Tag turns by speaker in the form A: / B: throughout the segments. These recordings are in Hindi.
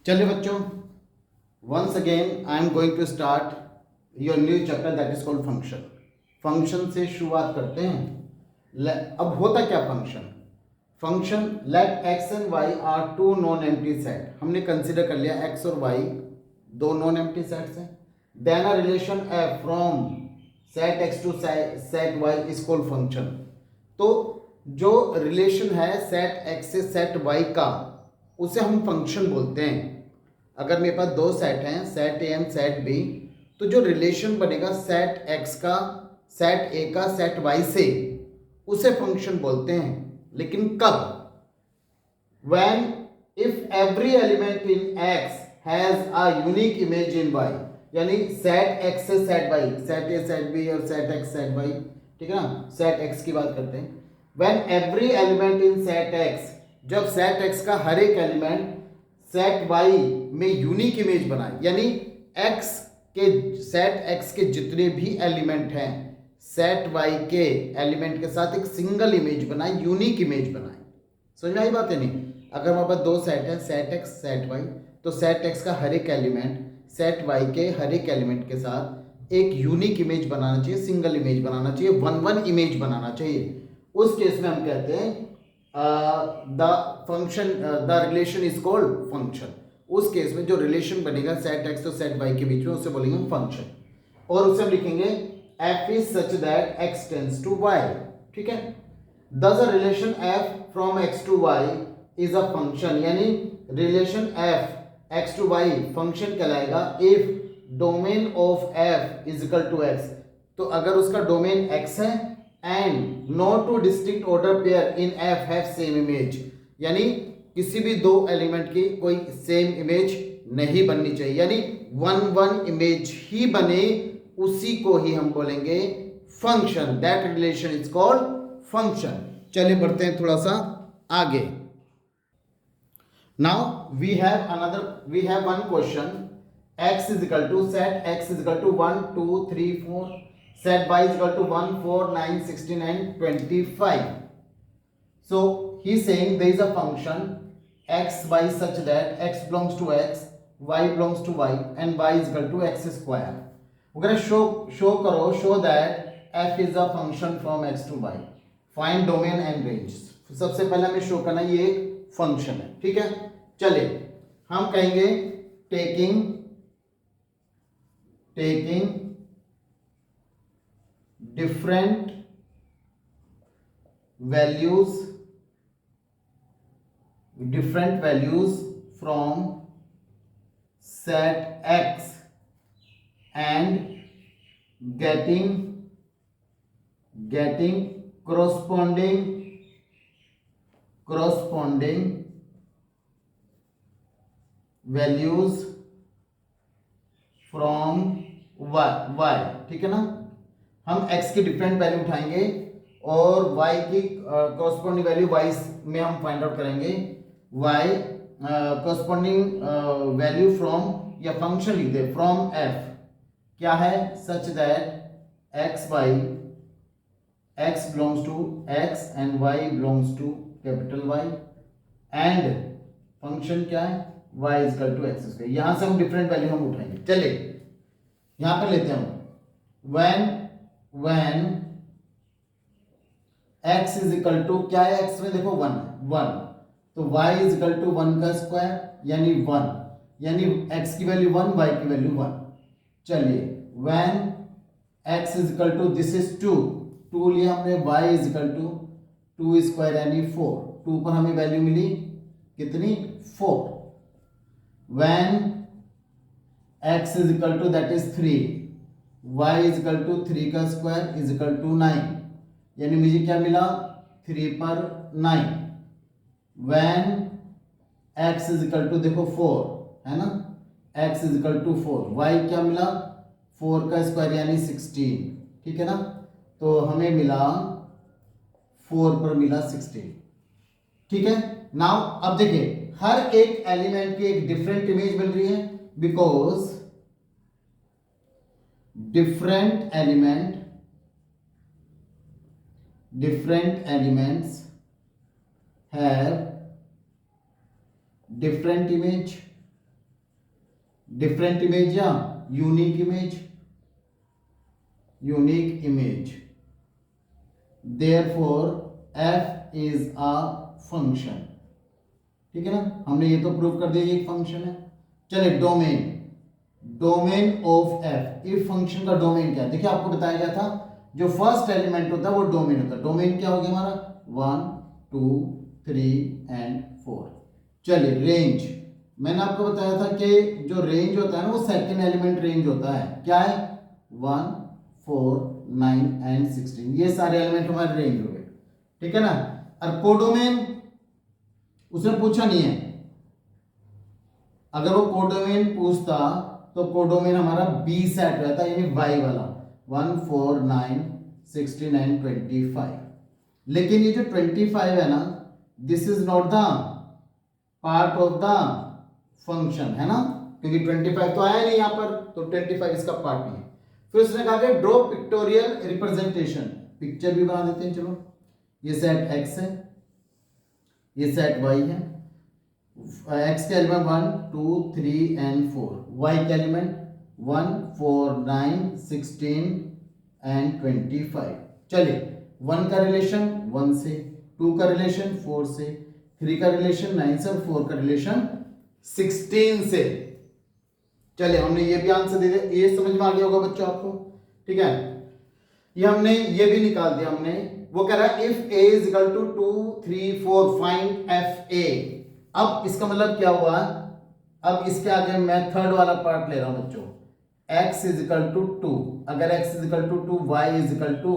A: चलिए बच्चों, once again I am going to start your new chapter that is called function. Function से शुरुआत करते हैं। अब होता क्या function let X and Y are two non empty set. हमने कंसिडर कर लिया एक्स और वाई दो नॉन एम्प्टी सेट्स हैं। Then a relation F from set X to set Y is called function. तो जो रिलेशन है सेट एक्स से सेट वाई का उसे हम फंक्शन बोलते हैं। अगर मेरे पास दो सेट हैं, set A and set B, तो जो रिलेशन बनेगा सेट एक्स का सेट ए का सेट वाई से, उसे फंक्शन बोलते हैं। लेकिन कब? When if every element in X has a unique image in Y, यानी सेट एक्स से set Y, set A set B और सेट एक्स सेट वाई, ठीक है ना, सेट एक्स की बात करते हैं। When every element in set X, जब सेट एक्स का हर एक एलिमेंट सेट वाई में यूनिक इमेज बनाए, यानी एक्स के सेट एक्स के जितने भी एलिमेंट हैं सेट वाई के एलिमेंट के साथ एक सिंगल इमेज बनाए, यूनिक इमेज बनाए। समझ में आई बात है? नहीं, अगर हमारे पास दो सेट है सेट एक्स सेट वाई, तो सेट एक्स का हर एक एलिमेंट सेट वाई के हर एक एलिमेंट के साथ एक यूनिक इमेज बनाना चाहिए, सिंगल इमेज बनाना चाहिए, वन इमेज बनाना चाहिए। उस केस में हम कहते हैं the function the relation is called function. उस केस में जो रिलेशन बनेगा सेट एक्स और सेट वाई के बीच में उसे बोलेंगे फंक्शन। और उसे हम लिखेंगे f is such that x tends to y, ठीक है। Thus a relation f from x to y is a function, यानी relation f x to y function कहलाएगा if domain of f is equal to x। तो अगर उसका डोमेन x है and no two distinct order pair in f have same image, यानी किसी भी दो एलिमेंट की कोई सेम इमेज नहीं बननी चाहिए, यानी वन इमेज ही बने, उसी को ही हम बोलेंगे function. That relation is called function. चलिए बढ़ते हैं थोड़ा सा आगे। Now we have one question. x is equal to set x is equal to 1 2 3 4, set y is equal to 1 4 9 16 and 25. So he is saying there is a function x y such that x belongs to x, y belongs to y and y is equal to x square. we're going to show that f is a function from x to y. Find domain and range. सबसे पहले हमें शो करना ये एक फंक्शन है, ठीक है। चलिए हम कहेंगे taking different values from set x and getting corresponding values from y, ठीक है ना। हम x की डिफरेंट वैल्यू उठाएंगे और y की corresponding वैल्यू y में हम फाइंड आउट करेंगे। y corresponding वैल्यू फ्रॉम, या फंक्शन लिख दे फ्रॉम f क्या है, such that x belongs to x and y belongs to capital Y, and function क्या है, y is equal to x square. यहां से हम डिफरेंट वैल्यू हम उठाएंगे। चलिए यहां पर लेते हैं हम when x is equal to, क्या है x में, देखो 1, तो y इज इक्वल टू 1 का स्क्वायर यानी 1, यानी x की वैल्यू 1 y की वैल्यू 1। चलिए when x is equal to, this is 2 लिया हमने, y is equal to 2 square यानी 4, 2 पर हमें वैल्यू मिली कितनी, 4। when x is equal to that is 3, y is equal to 3 का स्क्वायर इज इक्वल टू 9, यानी मुझे क्या मिला, 3 पर 9। when x is equal to, देखो 4 है ना, x is equal to 4, y क्या मिला, 4 का स्क्वायर यानी 16, ठीक है ना। तो हमें मिला 4 पर मिला 16, ठीक है। नाउ अब देखिए हर एक एलिमेंट की एक डिफरेंट इमेज मिल रही है, because different elements have different image different image या unique image, unique image, therefore f is a function. ठीक है ना, हमने ये तो प्रूव कर दिया ये एक फंक्शन है। चलिए domain, domain of f, if function का डोमेन क्या है? देखिए आपको बताया गया था जो फर्स्ट एलिमेंट होता है वो डोमेन होता है। डोमेन क्या हो गया हमारा? 1 2 3 एंड 4। चलिए रेंज, मैंने आपको बताया था कि जो रेंज होता है ना वो सेकंड एलिमेंट रेंज होता है। क्या है? 1 4 9 एंड 16, ये सारे एलिमेंट हमारे रेंज हो गए। ठीक है ना। और कोडोमेन उसने पूछा नहीं है, अगर वो कोडोमेन पूछता तो कोडोमेन हमारा बी सेट रहता, यानी वाई वाला 1 4 9 16 एंड 25। लेकिन ये जो 25 है ना, this is not the part of the function, है ना, क्योंकि 25 तो आया नहीं यहां पर, तो 25 इसका पार्ट नहीं है। फिर उसने कहा कि ड्रॉ पिक्टोरियल रिप्रेजेंटेशन, पिक्चर भी बना देते हैं। चलो, ये सेट x है, ये सेट y है। x के एलिमेंट 1 2 3 एंड 4, y के एलिमेंट 1 4 9 16 एंड 25। चलिए 1 का रिलेशन 1 से, 2 का रिलेशन 4 से, 3 का रिलेशन 9 से, और 4 का रिलेशन 16 से। चलिए हमने ये भी आंसर दे दिया, ये समझ में आ गया होगा बच्चों आपको। ठीक है, ये हमने ये भी निकाल दिया हमने। वो कह रहा है if a is equal to 2 3 4 find f a. अब इसका मतलब क्या हुआ? अब इसके आगे मैं थर्ड वाला पार्ट ले रहा हूं बच्चों। x इज इक्वल टू 2, अगर x is equal to 2, y is equal to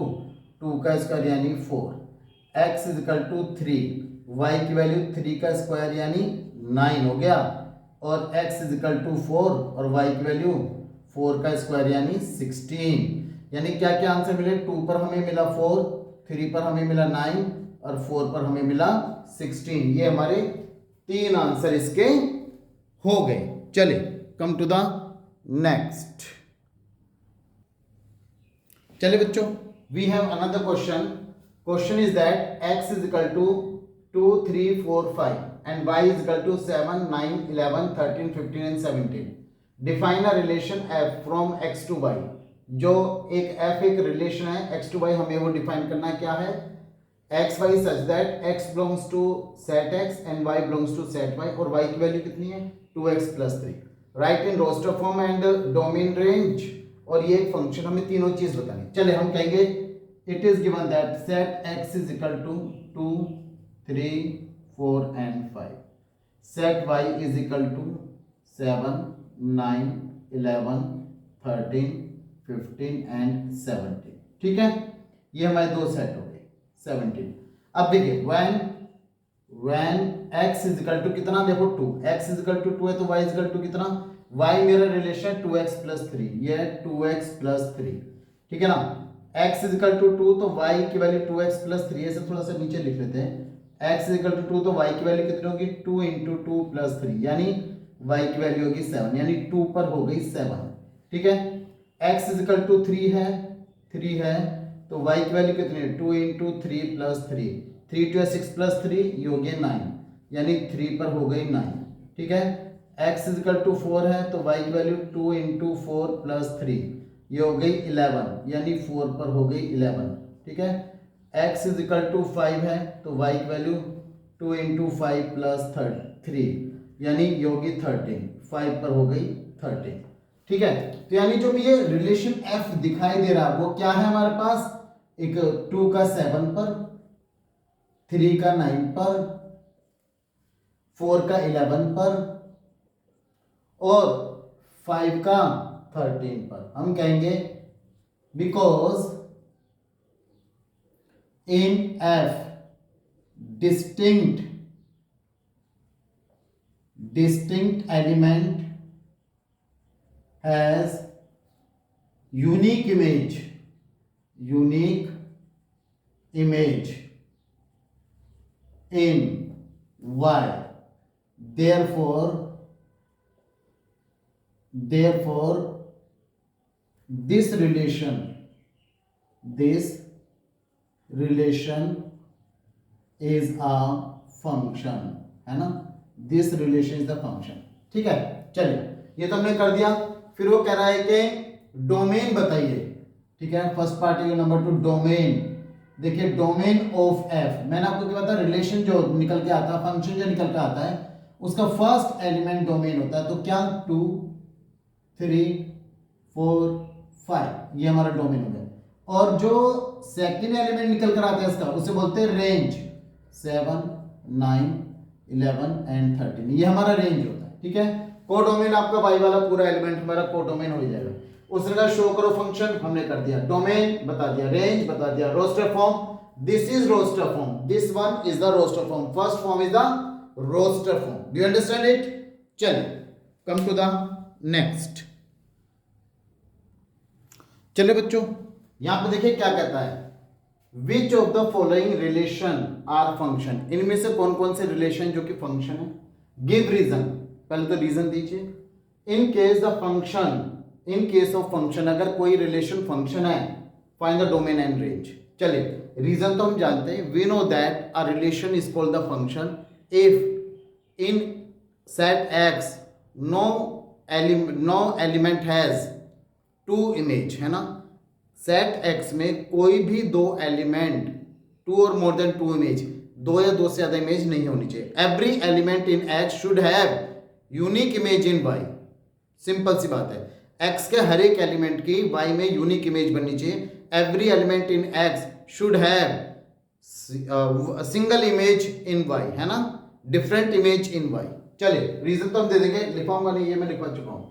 A: 2 का स्क्वायर यानी 4, x is equal to 3, y की वैल्यू 3 का स्क्वायर यानी 9 हो गया, और x इज इक्वल टू 4 और y की वैल्यू 4 का स्क्वायर यानी 16। यानी क्या क्या आंसर मिले? 2 पर हमें मिला 4, 3 पर हमें मिला 9 और 4 पर हमें मिला 16। ये हमारे 3 आंसर इसके हो गए। चलिए कम टू द नेक्स्ट। चलिए बच्चों, we have another question. Question is that x is equal to 2 3 4 5 and y is equal to 7 9 11 13 15 and 17. Define a relation f from x to y. जो एक f एक रिलेशन है x to y, हमें वो डिफाइन करना क्या है? x y such that x belongs to set x and y belongs to set y, और y की वैल्यू कितनी है? 2x plus 3. Write in roster form and domain range, और ये एक फंक्शन, हमें तीनों चीज बतानी। चले हम कहेंगे it is given that set x is equal to 2 3 4 and 5, set y is equal to 7 9 11 13 15 and 17। ठीक है, ये हमारे दो सेट हो गए 17। अब देखिए when x is equal to कितना, देखो 2, x is equal to 2 है तो y is equal to कितना? y मेरा रिलेशन 2x plus 3, ये है 2x plus 3। ठीक है ना, x is equal to 2 तो y की वैल्यू 2x plus 3 है, थोड़ा सा नीचे लिख लेते हैं। x इज इक्वल टू 2 तो y की वैल्यू कितनी होगी? 2 इंटू 2 प्लस 3, यानी y की वैल्यू होगी 7, यानी 2 पर हो गई 7। ठीक है, x इज इक्वल टू 3 है तो y की वैल्यू कितनी है? 2 इंटू 3 प्लस 3, 3 टू 6 प्लस 3, ये हो गया 9, यानी 3 पर हो गई 9। ठीक है, x इज इक्वल टू 4 है तो y की वैल्यू 2 इंटू 4 प्लस 3, ये हो गई 11, यानी 4 पर हो गई 11। ठीक है, x इज इक्वल टू 5 है तो y की वैल्यू 2 इंटू 5 प्लस 3, यानी ये होगी 13, 5 पर हो गई 13। ठीक है, तो यानी जो भी ये रिलेशन f दिखाई दे रहा है वो क्या है हमारे पास? एक 2 का 7 पर, 3 का 9 पर, 4 का 11 पर और 5 का 13 पर। हम कहेंगे because in f distinct element has unique image in y, therefore this relation is a function, है ना, this relation is the function. ठीक है, चलिए ये तो हमने कर दिया। फिर वो कह रहा है कि डोमेन बताइए, ठीक है। फर्स्ट पार्ट है नंबर 2 डोमेन। देखिए डोमेन ऑफ एफ, मैंने आपको क्या बताया, रिलेशन जो निकल के आता है, फंक्शन जो निकल के आता है, उसका फर्स्ट एलिमेंट डोमेन होता है। तो क्या 2 3 4 5 ये हमारा डोमेन हो गया। और जो सेकंड एलिमेंट निकल कर आता है इसका, उसे बोलते हैं रेंज। 7 9 11 एंड 13 ये हमारा रेंज होता है, ठीक है। कोडोमेन आपका वाई वाला पूरा एलिमेंट हमारा कोडोमेन हो जाएगा। उसने कहा शो करो फंक्शन, हमने कर दिया। डोमेन बता दिया, रेंज बता दिया, roster form, this is roster form, this one is the roster form, first form is the roster form. Do you understand it? चलिए कम टू द नेक्स्ट। चलिए बच्चों यहां पर देखिए क्या कहता है, which of the following relation are function, इनमें से कौन कौन से रिलेशन जो कि फंक्शन है। गिव रीजन, पहले तो रीजन दीजिए। In case the function, in case of function, अगर कोई रिलेशन फंक्शन है, find the domain and range. चलिए रीजन तो हम जानते हैं, we know that a relation is called the function if in set X no element has two image, है ना। सेट एक्स में कोई भी दो एलिमेंट, टू और मोर देन टू इमेज, दो या दो से ज्यादा इमेज नहीं होनी चाहिए। Every element in X should have unique image in Y. Simple सी बात है, एक्स के हर एक एलिमेंट की वाई में यूनिक इमेज बननी चाहिए। Every element in X should have single image in Y, है ना, डिफरेंट इमेज इन वाई। चलिए रीजन तो हम दे देंगे, लिखवाऊंगा नहीं, ये मैं लिखवा चुका हूं।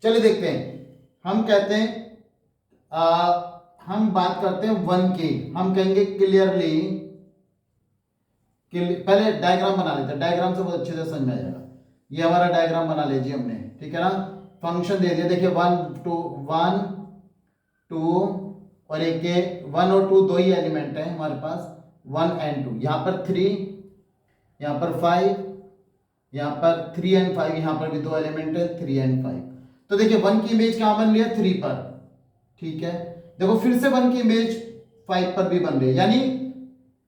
A: चलिए देखते हैं, हम कहते हैं हम बात करते हैं वन की, हम कहेंगे क्लियरली, पहले डायग्राम बना लेते हैं, डायग्राम से बहुत अच्छे से समझ में आ जाएगा। ये हमारा डायग्राम बना लीजिए हमने, ठीक है ना। फंक्शन दे दिया, देखिए 1 2 और एक के 1 और 2 दो ही एलिमेंट है हमारे पास, 1 एंड 2। यहाँ पर 3, यहाँ पर 5, यहाँ पर 3 एंड 5, यहाँ पर भी दो एलिमेंट है 3 एंड 5। तो देखिए 1 की इमेज कहाँ बन रही है, 3 पर, ठीक है। देखो फिर से 1 की इमेज 5 पर भी बन रही है, यानी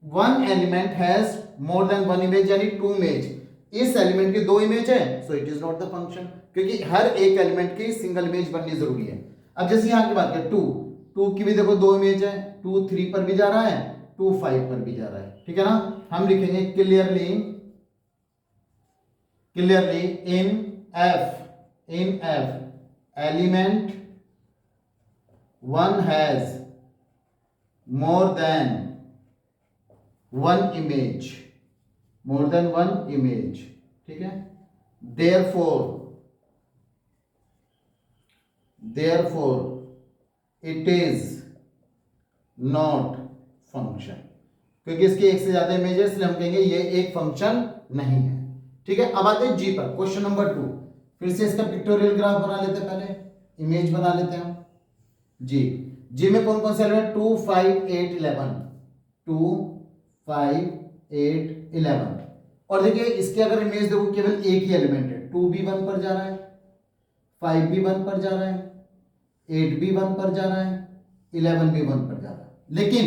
A: 1 element has more than 1 image, यानी 2 इमेज। इस एलिमेंट की 2 इमेज है, so it is not the function, क्योंकि हर एक एलिमेंट की सिंगल इमेज बननी जरूरी है। अब जैसे यहां की बात करें 2 की भी देखो 2 इमेज है, 2 3 पर भी जा रहा है, 2 5 पर भी जा रहा है, ठीक है ना। हम लिखेंगे clearly in F element 1 has more than one image, ठीक है। therefore it is not function, क्योंकि इसकी एक से ज्यादा इमेज है, इसलिए हम कहेंगे ये एक फंक्शन नहीं है, ठीक है। अब आते हैं जी पर, क्वेश्चन नंबर 2। फिर से इसका पिक्टोरियल ग्राफ बना लेते हैं, पहले इमेज बना लेते हैं हम। जी में कौन कौन से एलिमेंट, 2 5 8 11, 2 5 8 11। और देखिए इसके अगर इमेज देखो केवल एक ही एलिमेंट है, 2 भी 1 पर जा रहा है, 5 भी 1 पर जा रहा है, 8 भी 1 पर जा रहा है, 11 भी 1 पर जा रहा है। लेकिन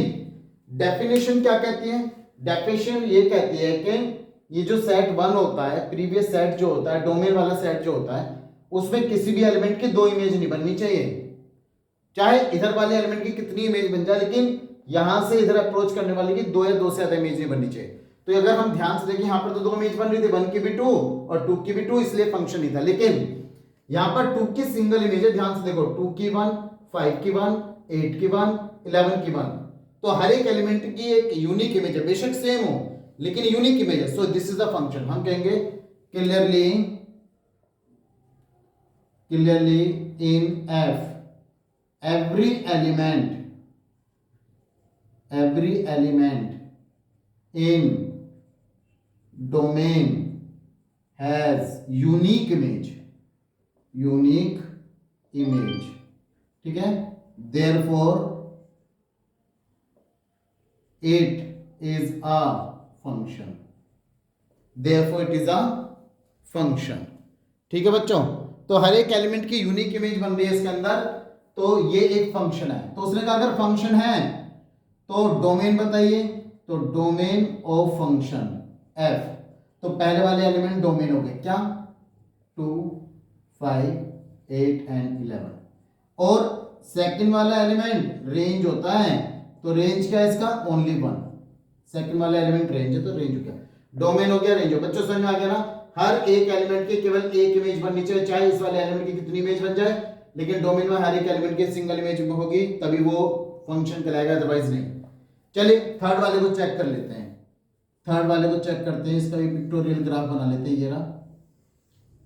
A: डेफिनेशन क्या कहती है, डेफिनेशन ये कहती है कि ये जो सेट 1 होता है, प्रीवियस सेट जो होता है, डोमेन वाला सेट जो होता है, उसमें किसी भी एलिमेंट की 2 इमेज नहीं बननी चाहिए, चाहे इधर वाले एलिमेंट की कितनी इमेज बन जाए, लेकिन यहां से इधर अप्रोच करने वाले की 2 या 2 से ज्यादा इमेज नहीं बननी चाहिए। तो अगर हम ध्यान से देखें, यहां पर तो 2 इमेज बन रही थी, 1 की भी 2 और 2 की भी 2, इसलिए फंक्शन नहीं था। लेकिन यहां पर 2 की सिंगल इमेज है, ध्यान से देखो, 2 की 1, 5 की 1, 8 की 1, 11 की 1। तो हर एक एलिमेंट की एक यूनिक इमेज है, बेशक सेम हो लेकिन यूनिक इमेज है, so this is the function. हम कहेंगे clearly in F every element in domain has unique image, ठीक है। therefore it is a function, ठीक है बच्चों। तो हर एक एलिमेंट की यूनिक इमेज बन रही है इसके अंदर, तो ये एक फंक्शन है। तो उसने कहा अगर फंक्शन है तो डोमेन बताइए, तो डोमेन ऑफ फंक्शन एफ, तो पहले वाले एलिमेंट डोमेन हो गए क्या, 2 5 8 एंड 11। और सेकंड वाला एलिमेंट रेंज होता है, तो रेंज क्या है इसका? ओनली 1। सेकंड वाला एलिमेंट रेंज है तो रेंज हो गया, डोमेन हो गया, रेंज हो। बच्चों समझ में आ गया ना? हर एक एलिमेंट के केवल एक इमेज बननी चाहिए, चाहे इस वाले एलिमेंट की कितनी इमेज बन जाए, लेकिन डोमेन में हर एक एलिमेंट की सिंगल इमेज होगी, तभी वो फंक्शन कहलाएगा, अदरवाइज नहीं। चलिए थर्ड वाले को चेक कर लेते हैं। थर्ड वाले को चेक करते हैं, इसका भी पिक्टोरियल ग्राफ बना लेते हैं, ये रहा।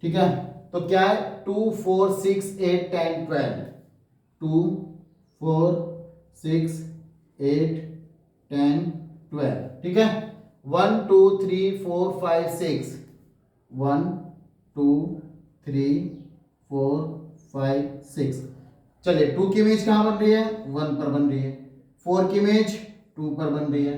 A: ठीक है, तो क्या है? 2 4 6 8 10 12। 2 4 6 8 10 12। ठीक है, 1 2 3 4 5 6। 1 2 3 4 5 6। चलिए 2 की इमेज कहां बन रही है? 1 पर बन रही है। 4 की इमेज 2 पर बन रही है।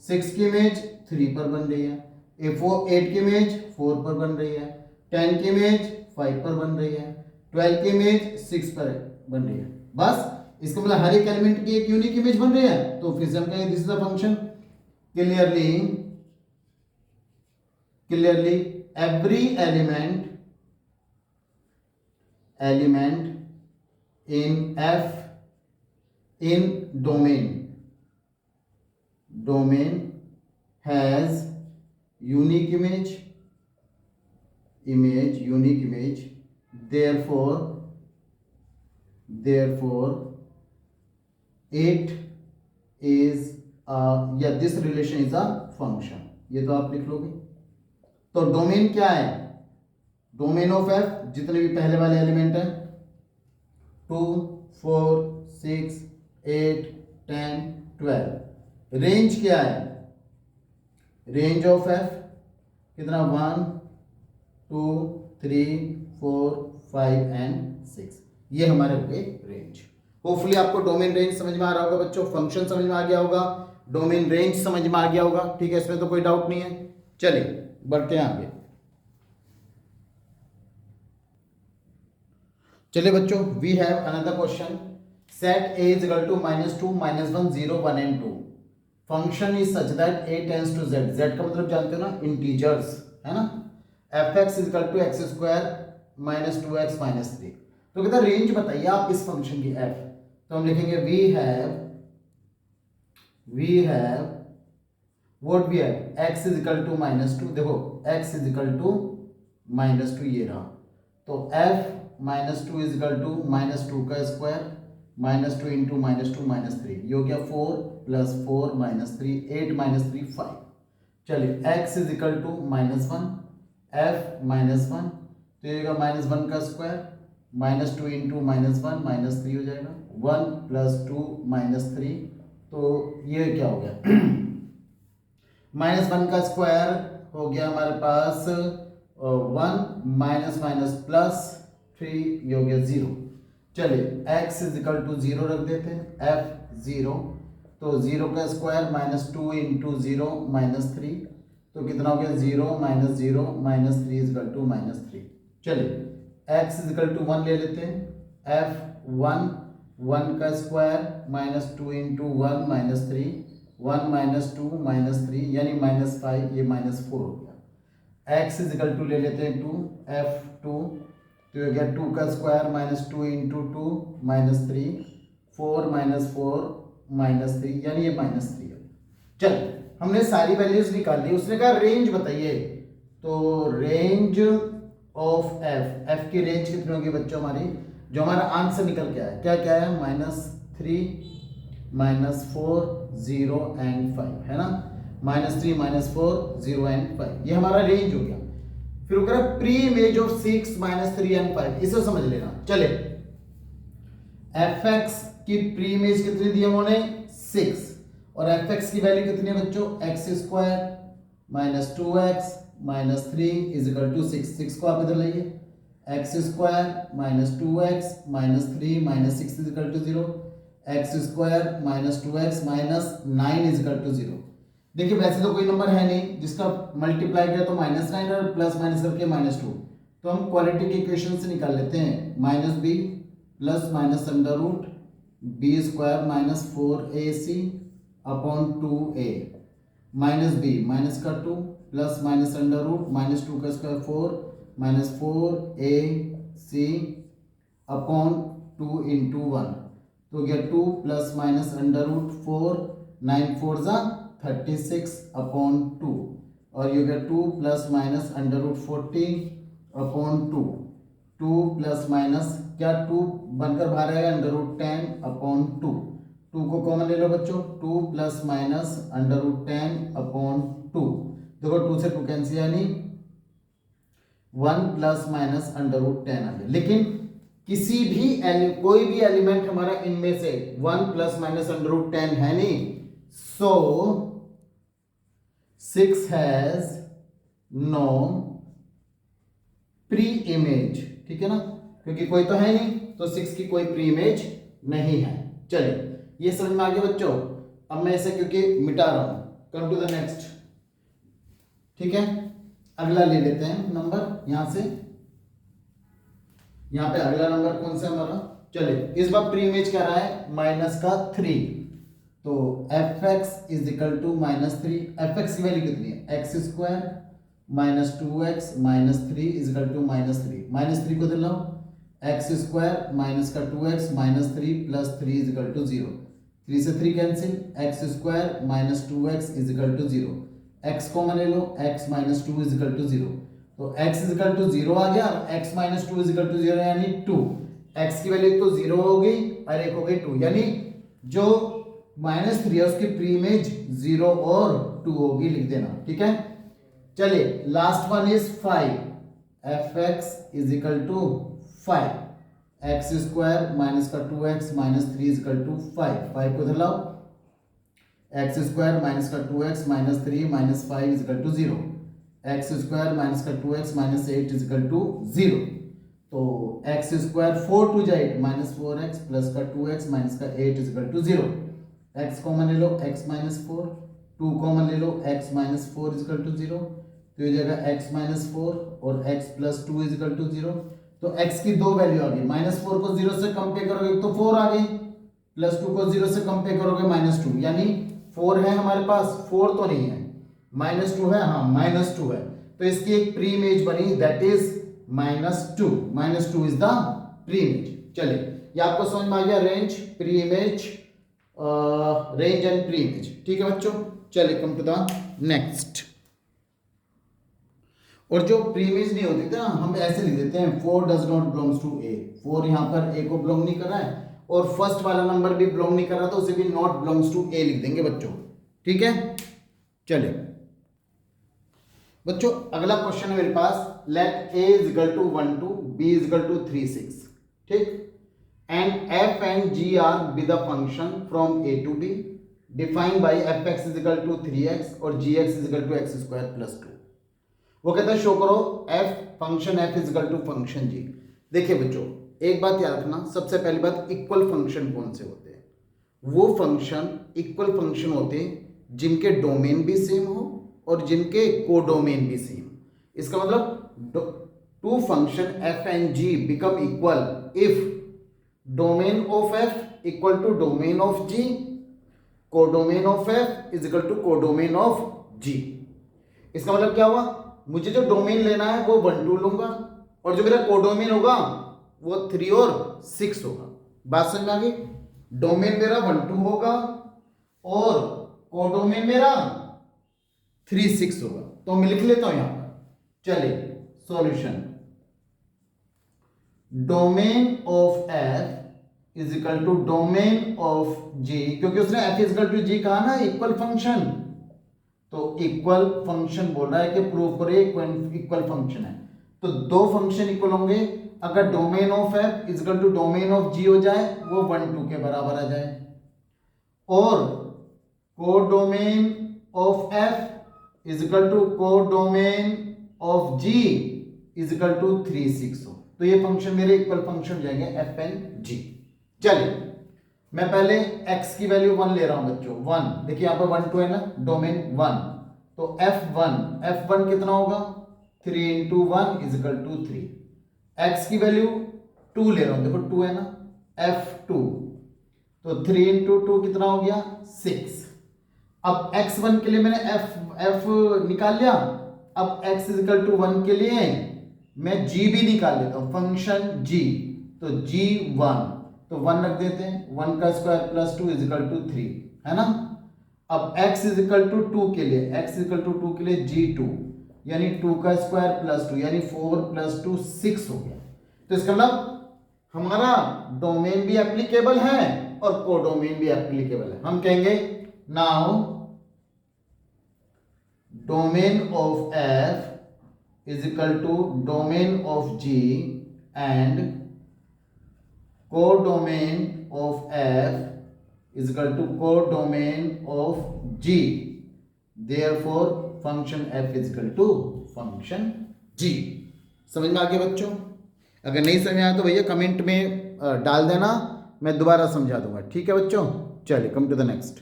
A: 6 की इमेज 3 पर बन रही है। 8 की इमेज 4 पर बन रही है। 10 की इमेज 5 पर बन रही है। 12 की इमेज 6 पर बन रही है। बस इसका मतलब हर एक एलिमेंट की एक यूनिक इमेज बन रही है, तो फिर से हम कहेंगे this is the function. Clearly every element in f in domain has unique image, therefore it is this relation is a function। ये तो आप लिख लोगे। तो डोमेन क्या है? डोमेन ऑफ एफ जितने भी पहले वाले एलिमेंट हैं 2 4 6 8 10 12। रेंज क्या है? रेंज ऑफ एफ कितना? 1 2 3 4 5 एंड 6। ये हमारे हो गए रेंज। होपफुली आपको डोमेन रेंज समझ में आ रहा होगा बच्चों, फंक्शन समझ में आ गया होगा, डोमेन रेंज समझ में आ गया होगा। ठीक है, इसमें तो कोई डाउट नहीं है। चलिए बढ़ते हैं आगे। चलिए बच्चों, we have another question. Set a is equal to -2 -1 0 1 and 2 function is such that a tends to z। z का मतलब जानते हो ना, इंटीजर्स, है ना। fx is equal to x square -2x -3। तो कहता रेंज बताइए आप इस फंक्शन की f। तो हम लिखेंगे we have what we have x is equal to -2। देखो x इज इक्वल टू -2 ये रहा, तो f -2 इज इक्वल टू -2 का स्क्वायर -2 इंटू -2 -3, ये हो गया 4 + 4 -3 8 -3 5। चलिए x is equal to -1 f -1, तो ये होगा -1 का स्क्वायर -2 इंटू -1 -3 हो जाएगा 1 + 2 -3, तो ये क्या हो गया -1 का स्क्वायर हो गया हमारे पास 1 माइनस प्लस 3, ये हो गया 0। चलिए x इज इक्वल टू 0 रख देते हैं, f 0, तो 0 का स्क्वायर -2 इंटू 0 -3, तो कितना हो गया 0 - 0 -3 इज इक्वल टू -3। चलिए x इज इक्वल टू 1 ले लेते हैं, f 1 का स्क्वायर -2 इंटू 1 -3 1 - 2 -3 यानी -5, ये -4 हो गया। x इज इक्वल टू ले लेते हैं 2 f 2, तो ये गया 2 का स्क्वायर -2 इंटू 2 -3 4 -4 -3 यानी ये -3 है। चल हमने सारी वैल्यूज निकाल ली, उसने कहा रेंज बताइए, तो रेंज ऑफ f की रेंज कितनी होगी बच्चों हमारी? जो हमारा आंसर निकल के आया क्या क्या है? -3 -4 0 एंड 5, है ना। -3 -4 0 एंड 5, ये हमारा रेंज हो गया। फिर वो कह रहा प्री इमेज ऑफ 6 -3 एंड 5, इसे समझ लेना। चले fx की प्री इमेज कितनी दी उन्होंने? 6, और fx की वैल्यू कितनी है बच्चों? x² -2x -3 is equal to 6। 6 को आप इधर लाइए, x² -2x -3 -6 is equal to 0, x² -2x -9 is equal to 0। देखिए वैसे तो कोई नंबर है नहीं जिसका मल्टीप्लाई किया तो -9 और प्लस माइनस करके -2, तो हम क्वाड्रेटिक इक्वेशन से निकाल लेते हैं -b + -√b² -4ac upon 2a -b minus का 2 प्लस -√(2 का स्क्वायर 4 -4ac अपॉन 2 इंटू 1, तो गया 2 प्लस माइनस अंडर रूट 4, 9 4 जा 36 अपॉन 2, और ये गया 2 plus minus under root 14 upon 2, 2 plus minus क्या 2 बनकर बाहर आएगा अंडर रूट 10 अपॉन 2, 2 को कॉमन ले लो बच्चों, 2 plus minus under root 10 upon 2, देखो 2 से 2 कैंसिल, यानी 1 प्लस माइनस अंडर रूट 10 आ गया। लेकिन किसी भी कोई भी एलिमेंट हमारा इनमें से 1 प्लस माइनस अंडर रूट 10 है नहीं, सो 6 हैज नो प्री इमेज, ठीक है ना, क्योंकि कोई तो है नहीं, तो 6 की कोई प्री इमेज नहीं है। चलिए ये समझ में आ गया बच्चों। अब मैं इसे क्योंकि मिटा रहा हूं, कम टू द नेक्स्ट, ठीक है। अगला ले लेते हैं नंबर यहां से, यहां पे अगला नंबर कौन सा हमारा, चलिए इस बार प्री इमेज क्या रहा है, माइनस का 3, तो f x is equal to minus 3, f x की वैल्यू कितनी है, x square minus 2x minus 3 is equal to minus 3 को दिल लो, एक्स स्क्वायर माइनस का 2x minus 3 plus 3 is equal to 0, 3 से 3 cancel, x square minus 2x is equal to 0, x common ले लो, x minus 2 is equal to 0, तो x इज इक्वल टू 0 आ गया, x minus 2 is equal to 0 यानी 2, x की वैल्यू तो 0 हो गई और एक हो गई 2, यानी जो माइनस 3 है उसकी प्री इमेज 0 और 2 होगी, लिख देना, ठीक है। चलिए last one is 5, f x is equal to 5, x square minus का 2x minus 3 is equal to 5 को इधर लाओ, एक्स स्क्वायर माइनस का 2x minus 3 minus 5 is equal to 0, x square minus का 2x minus 8 is equal to 0, तो एक्स स्क्वायर 4 टू जा 8 माइनस 4x प्लस का 2x माइनस का 8 is equal to 0, x common ले लो, x माइनस 4, 2 कॉमन ले लो, x minus 4 is equal to 0, तो ये जगह x माइनस 4 और x plus 2 is equal to 0, तो x की दो वैल्यू आ गई, माइनस 4 को 0 से कंपेयर करोगे तो 4 आ गई, प्लस 2 को 0 से कंपेयर करोगे माइनस 2, यानी 4 है हमारे पास, 4 तो नहीं है, माइनस 2 है, हाँ माइनस 2 है, तो इसकी एक प्री इमेज बनी, that is minus 2 is the pre image. चलिए ये आपको समझ में आ गया, range pre image, range and pre image, ठीक है बच्चों। चलिए कम टू द नेक्स्ट, और जो प्री इमेज नहीं होती थी ना, हम ऐसे लिख देते हैं 4 डज नॉट बिलोंग्स टू ए, 4 यहां पर ए को बिलोंग नहीं कर रहा है, और फर्स्ट वाला नंबर भी बिलोंग नहीं कर रहा, तो उसे भी नॉट बिलोंग्स टू ए लिख देंगे बच्चों, ठीक है। चलिए बच्चों अगला क्वेश्चन है मेरे पास, let a is equal to 1 2, b is equal to 3 6, ठीक, and f and g are be the function from a to b defined by fx is equal to 3x और gx is equal to x square plus 2। वो कहता है शो करो f function f is equal to function g। देखिए बच्चों एक बात याद रखना, सबसे पहली बात, इक्वल फंक्शन कौन से होते हैं, वो फंक्शन इक्वल फंक्शन होते हैं जिनके डोमेन भी सेम हो और जिनके कोडोमेन भी सेम। इसका मतलब two function f and g become equal if domain of f equal to domain of g, codomain of f is equal to codomain of g। इसका मतलब क्या हुआ, मुझे जो डोमेन लेना है वो 1 2 लूंगा, और जो मेरा कोडोमेन होगा वो 3 और 6 होगा। बात समझ में आ गई, डोमेन मेरा 1 2 होगा और कोडोमेन मेरा 3 6 होगा। तो मैं लिख लेता हूं यहां पर, चलिए solution, domain of f is equal to domain of g, क्योंकि उसने f is equal to g कहा ना, इक्वल फंक्शन, तो इक्वल फंक्शन बोल रहा है कि प्रूव करिए इक्वल फंक्शन है, तो दो फंक्शन इक्वल होंगे अगर domain of f is equal to domain of g हो जाए, वो 1 2 के बराबर आ जाए, और codomain of f is equal to codomain of g is equal to 3 6 हो, तो ये फंक्शन मेरे इक्वल फंक्शन हो जाएंगे f एंड g। चलिए मैं पहले x की वैल्यू 1 ले रहा हूं बच्चों, 1, देखिए यहां पर 1 2 है ना, डोमेन 1, तो f1 कितना होगा, 3 into 1 is equal to 3, x की वैल्यू 2 ले रहा हूं, देखो 2 है ना, f2, तो 3 इंटू 2 कितना हो गया 6। अब x1 के लिए मैंने f निकाल लिया, अब x इज इक्वल टू 1 के लिए मैं g भी निकाल लेता हूं, फंक्शन g, तो G1, तो 1 रख देते हैं, 1 का square plus 2 is equal to 3, है ना। अब x इज इक्वल टू 2 के लिए, x इज इक्वल टू 2 के लिए G2 यानी 2 का स्क्वायर प्लस 2 यानी 4 प्लस 2 6 हो गया। तो इसका मतलब हमारा डोमेन भी एप्लीकेबल है और कोडोमेन भी एप्लीकेबल है। हम कहेंगे now domain of f is equal to domain of G and codomain of f is equal to codomain of G. Therefore, function f is equal to function G. समझ में आ गया बच्चों? अगर नहीं समझ आया तो भैया कमेंट में डाल देना, मैं दोबारा समझा दूंगा। ठीक है बच्चों, चलिए कम टू द नेक्स्ट।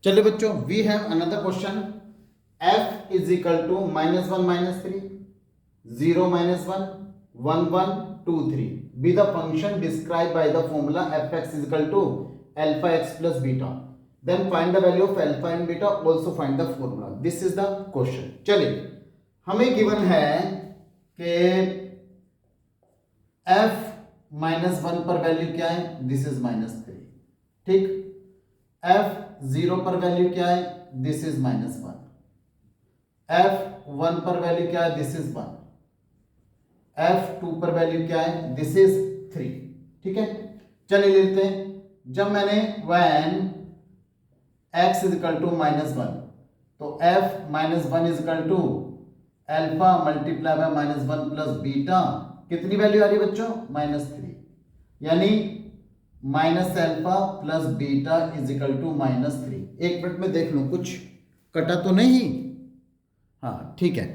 A: चलिए बच्चों, we have another question. f is equal to -1 -3 0 -1 1 1 2 3 be the function described by the formula fx is equal to alpha x plus beta, then find the value of alpha and beta, also find the formula. This is the question. चलिए, हमें गिवन है कि f -1 पर वैल्यू क्या है, दिस इज -3, ठीक। f 0 पर वैल्यू क्या है, दिस इज -1, f 1 पर वैल्यू क्या है, दिस इज 1, f2 पर वैल्यू क्या है, दिस इज 3, ठीक है। चलिए लेते हैं, जब मैंने when x is equal to -1 तो f -1 is equal to alpha multiply by -1 plus beta, कितनी वैल्यू आ रही है बच्चों, -3, यानी -alpha plus beta is equal to -3। एक मिनट में देख लो कुछ कटा तो नहीं, हाँ ठीक है।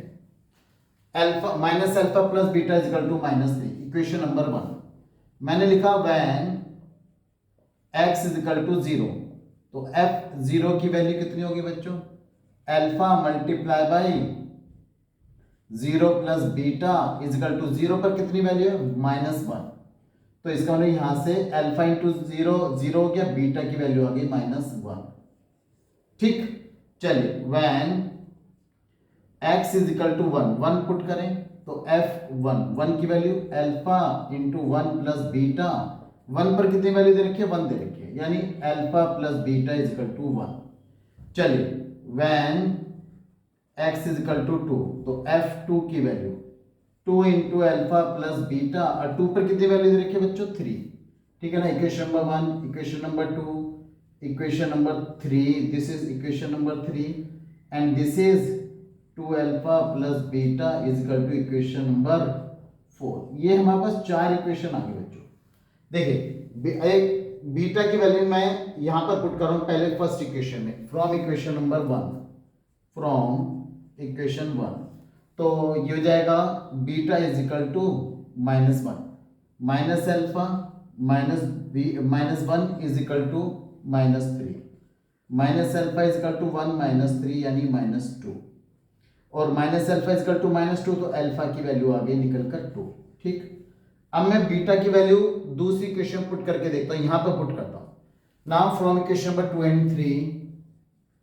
A: Alpha -alpha plus beta is equal to -3, equation number 1 मैंने लिखा when x is equal to 0, तो f0 की वैल्यू कितनी होगी बच्चों, alpha multiply by 0 plus beta is equal to 0 पर कितनी वैल्यू है, -1, तो इसका मतलब यहां से अल्फा इंटू 0 0 हो गया, बीटा की वैल्यू आ गई -1, ठीक। चलिए when x is equal to 1 put करें तो f1 की value alpha into 1 plus beta, 1 पर कितनी वैल्यू दे रखी है, 1 दे रखी है, यानी alpha plus beta is equal to 1। चलिए when x is equal to 2 तो f2 की value 2 into alpha plus beta, और 2 पर कितनी वैल्यू दे रखी है बच्चों, 3, ठीक है ना। Equation number 1, equation number 2, equation number 3, this is equation number 3 and this is 2 alpha plus beta is equal to equation number 4। ये हमारे पास 4 इक्वेशन आ गई बच्चों। देखिए एक बीटा की वैल्यू मैं यहां पर पुट कर रहा हूं पहले फर्स्ट इक्वेशन में, from equation number 1, from equation 1, तो ये हो जाएगा beta is equal to -1 minus alpha -1 is equal to -3 minus alpha is equal to 1 -3 यानी -2 और minus alpha is equal to -2, तो अल्फा की वैल्यू आ गई निकल कर 2, ठीक। अब मैं बीटा की वैल्यू दूसरी इक्वेशन पुट करके देखता हूं, यहां पर पुट करता हूं। Now from equation number 2 and 3,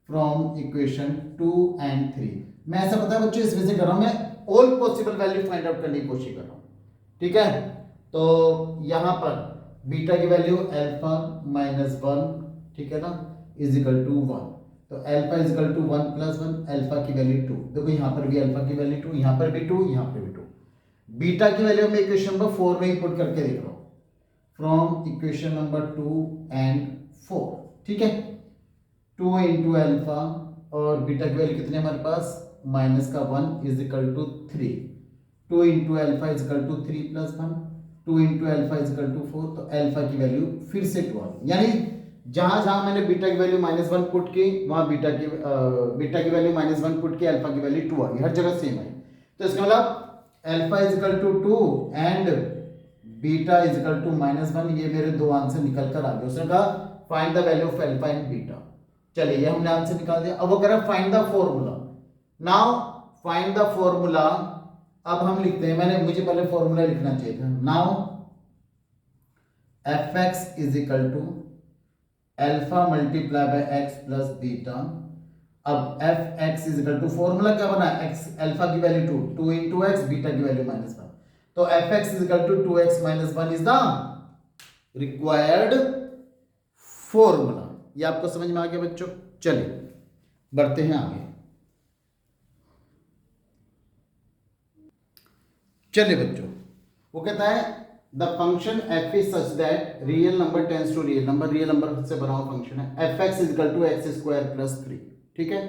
A: from equation 2 and 3, मैं ऐसा पता है बच्चों इस वजह से कर रहा हूं, मैं all possible value find out करने की कोशिश कर रहा हूं, ठीक है। तो यहां पर बीटा की वैल्यू अल्फा -1, ठीक है ना, इज इक्वल टू 1, तो alpha is equal to 1 plus 1, alpha की वैल्यू 2, देखो यहां पर भी अल्फा की वैल्यू 2, यहां पर भी 2, यहां पर भी 2। बीटा की वैल्यू मैं इक्वेशन नंबर 4 में ही पुट करके देख रहा हूं, फ्रॉम इक्वेशन नंबर 2 एंड 4, ठीक है। 2 इंटू अल्फा और बीटा की वैल्यू कितने हमारे पास, -1 is equal to 3, 2 into alpha is equal to 3 plus 1, 2 into alpha is equal to 4, तो अल्फा की वैल्यू फिर से 2 आ गई, यानी जहां जहां मैंने बीटा की वैल्यू -1 पुट की वहां बीटा की वैल्यू -1 पुट की, अल्फा की वैल्यू 2 आ गई, हर जगह सेम आई। तो इसका मतलब alpha is equal to 2 and beta is equal to -1, ये मेरे दो आंसर निकल कर आ गए। उसने कहा find the value of alpha and beta, चलिए ये हमने आंसर निकाल दिया। अब वो कह रहा है find the formula, now find the formula, अब हम लिखते हैं, मुझे पहले फॉर्मूला लिखना चाहिए था। Now fx is equal to alpha multiply by x plus beta, अब fx is equal to formula क्या बना, x अल्फा की वैल्यू 2 इंटू एक्स, बीटा की वैल्यू -1, तो fx is equal to 2x minus 1 is the required formula। ये आपको समझ में आ गया बच्चों? चलिए बढ़ते हैं आगे। चलिए बच्चों, वो कहता है the function f is such that real number tends to real number से बना हुआ फंक्शन है fx is equal to x square plus 3। ठीक है,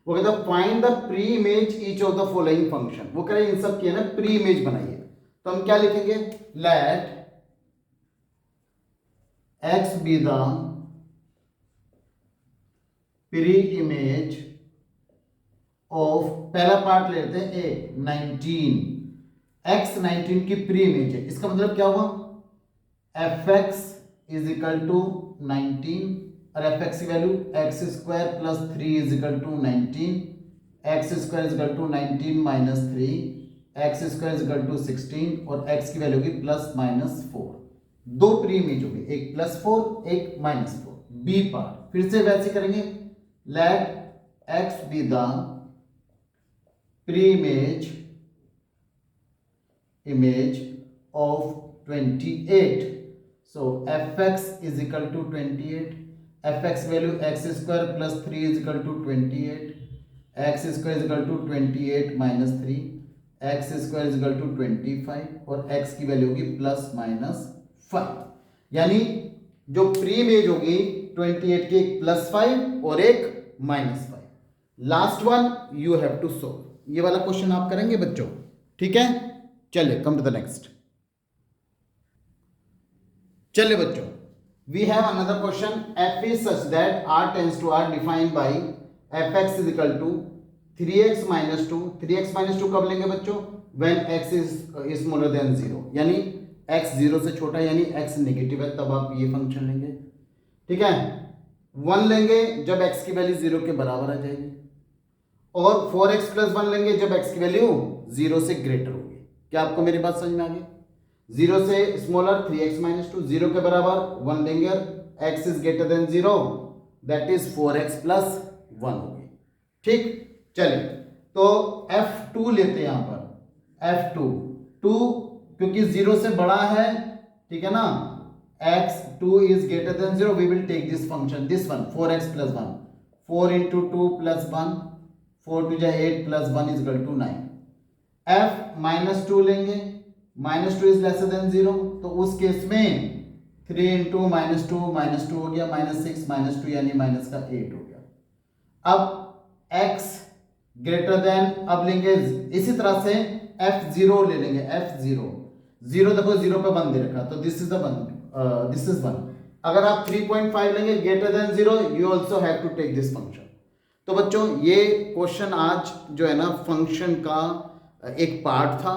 A: वो कहता है find the pre image each of the following function. वो कह रहे हैं इन सब की है ना प्री इमेज बनाइए, तो हम क्या लिखेंगे? Let x be the pre image of, पहला पार्ट लेते हैं ए 19, x 19 की प्री इमेज है। इसका मतलब क्या हुआ? fx इज इक्वल टू 19 और fx की value x square plus 3 is equal to 19, x square is equal to 19 minus 3, x square is equal to 16 और x की वैल्यू होगी प्लस माइनस 4। दो प्री इमेज होगी, एक प्लस 4 एक माइनस 4। बी पार्ट फिर से वैसे करेंगे, let x be the pre image of 28, so fx is equal to 28, fx value x square plus 3 is equal to 28, x square is equal to 28 minus 3, x square is equal to 25 और x की वैल्यू होगी प्लस माइनस 5। यानी जो प्री इमेज होगी 28 की एक प्लस 5 और एक minus 5। Last one you have to solve. ये वाला क्वेश्चन आप करेंगे बच्चों, ठीक है? चलिए कम टू द नेक्स्ट। चलिए बच्चों, we have another question f is such that r tends to r defined by fx is equal to 3x minus 2। 3x minus 2 कब लेंगे बच्चों? when x is smaller than 0, यानी x 0 से छोटा यानी x नेगेटिव है, तब आप ये फंक्शन लेंगे। ठीक है, 1 लेंगे जब x की वैल्यू 0 के बराबर आ जाएगी, और 4x प्लस 1 लेंगे जब x की वैल्यू 0 से ग्रेटर होगी। क्या आपको मेरी बात समझ में आ गई? 0 से स्मॉलर 3x माइनस 2, 0 के बराबर 1 लेंगे, x is greater than 0, that is 4x plus 1 होगी। ठीक, चलिए तो f2 लेते हैं यहां पर। f2 क्योंकि 0 से बड़ा है, ठीक है ना, x2 is greater than 0, we will take this function, this one 4x plus 1, 4 into 2 plus 1, 4 to 8 plus 1 is equal to 9। f minus 2 लेंगे, माइनस 2 इज लेसर देन 0, तो उस केस में 3 इंटू माइनस 2 हो गया माइनस 6 माइनस 2 यानी माइनस का 8 हो गया। अब x ग्रेटर देन, अब लेंगे इसी तरह से f0 ले लेंगे, f0 0 देखो 0 पे 1 दे रखा, तो this is the 1, this is 1। अगर आप 3.5 लेंगे greater than 0, you also have to take this function. तो बच्चों ये क्वेश्चन आज जो है ना फंक्शन का एक पार्ट था।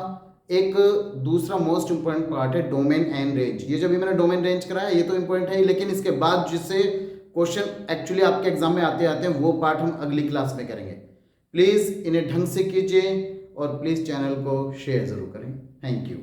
A: एक दूसरा मोस्ट इंपॉर्टेंट पार्ट है डोमेन एंड रेंज। ये जो भी मैंने डोमेन रेंज कराया ये तो इंपॉर्टेंट है, लेकिन इसके बाद जिससे क्वेश्चन एक्चुअली आपके एग्जाम में आते हैं वो पार्ट हम अगली क्लास में करेंगे। प्लीज़ इन्हें ढंग से कीजिए और प्लीज़ चैनल को शेयर ज़रूर करें। Thank you.